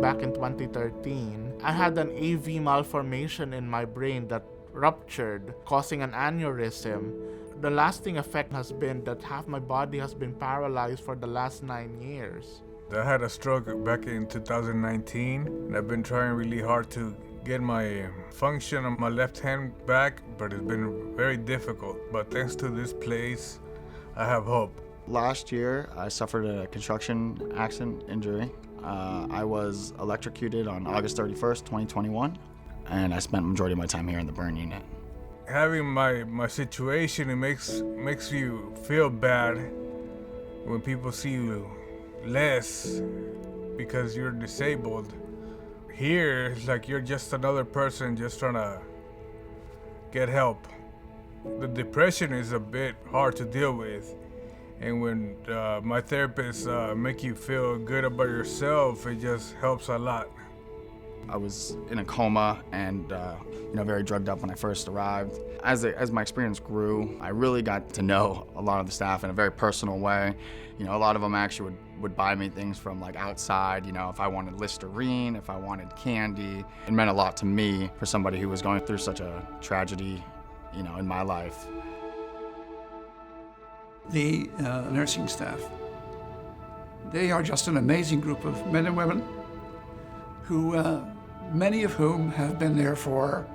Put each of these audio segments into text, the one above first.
back in 2013, I had an AV malformation in my brain that ruptured, causing an aneurysm. The lasting effect has been that half my body has been paralyzed for the last 9 years. I had a stroke back in 2019, and I've been trying really hard to get my function on my left hand back, but it's been very difficult. But thanks to this place, I have hope. Last year, I suffered a construction accident injury. I was electrocuted on August 31st, 2021, and I spent the majority of my time here in the burn unit. Having my situation, it makes you feel bad when people see you less because you're disabled. Here, it's like you're just another person just trying to get help. The depression is a bit hard to deal with, and when my therapists make you feel good about yourself, it just helps a lot. I was in a coma and very drugged up when I first arrived. As my experience grew, I really got to know a lot of the staff in a very personal way. A lot of them actually would buy me things from like outside, if I wanted Listerine, if I wanted candy. It meant a lot to me for somebody who was going through such a tragedy, in my life. The nursing staff, they are just an amazing group of men and women who, many of whom have been there for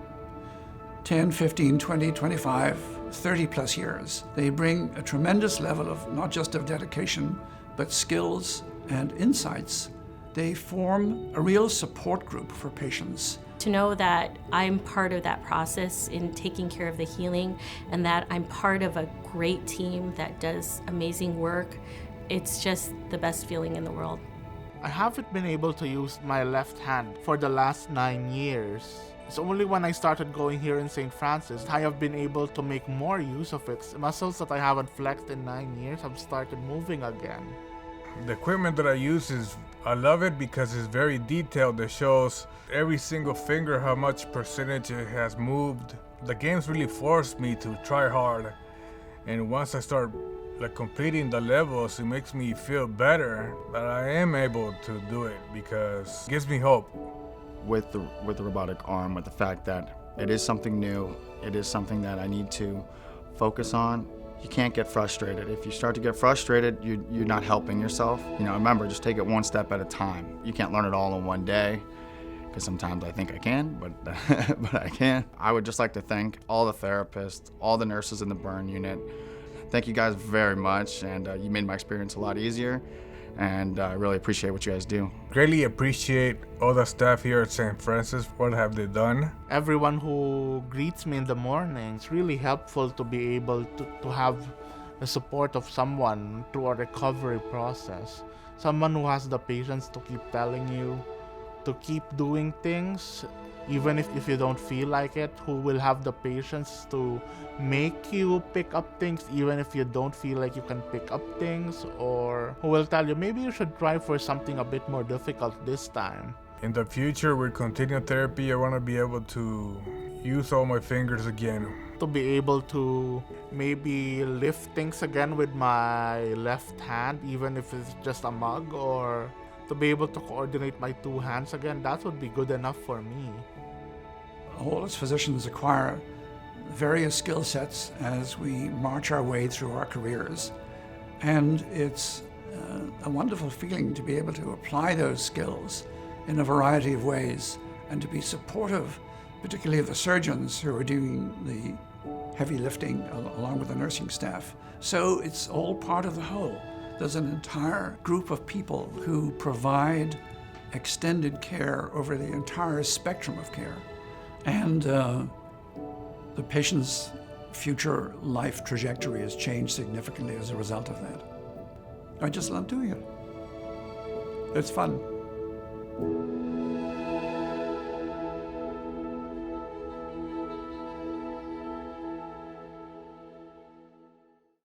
10, 15, 20, 25, 30 plus years. They bring a tremendous level of not just of dedication, but skills and insights. They form a real support group for patients. To know that I'm part of that process in taking care of the healing and that I'm part of a great team that does amazing work, it's just the best feeling in the world. I haven't been able to use my left hand for the last 9 years. It's only when I started going here in St. Francis I have been able to make more use of it. Muscles that I haven't flexed in 9 years have started moving again. The equipment that I use I love it because it's very detailed. It shows every single finger how much percentage it has moved. The games really forced me to try hard, and once I start completing the levels, it makes me feel better that I am able to do it because it gives me hope. With the robotic arm, with the fact that it is something new, it is something that I need to focus on. You can't get frustrated. If you start to get frustrated, you're not helping yourself. Remember, just take it one step at a time. You can't learn it all in one day, because sometimes I think I can, but I can't. I would just like to thank all the therapists, all the nurses in the burn unit. Thank you guys very much, and you made my experience a lot easier, and I really appreciate what you guys do. Greatly appreciate all the staff here at St. Francis. What have they done? Everyone who greets me in the morning, it's really helpful to be able to have the support of someone through a recovery process. Someone who has the patience to keep telling you to keep doing things, even if you don't feel like it, who will have the patience to make you pick up things even if you don't feel like you can pick up things, or who will tell you maybe you should try for something a bit more difficult this time. In the future, with continued therapy, I want to be able to use all my fingers again. To be able to maybe lift things again with my left hand, even if it's just a mug, or to be able to coordinate my two hands again, that would be good enough for me. All as physicians acquire various skill sets as we march our way through our careers. And it's a wonderful feeling to be able to apply those skills in a variety of ways and to be supportive, particularly of the surgeons who are doing the heavy lifting along with the nursing staff. So it's all part of the whole. There's an entire group of people who provide extended care over the entire spectrum of care. And the patient's future life trajectory has changed significantly as a result of that. I just love doing it. It's fun.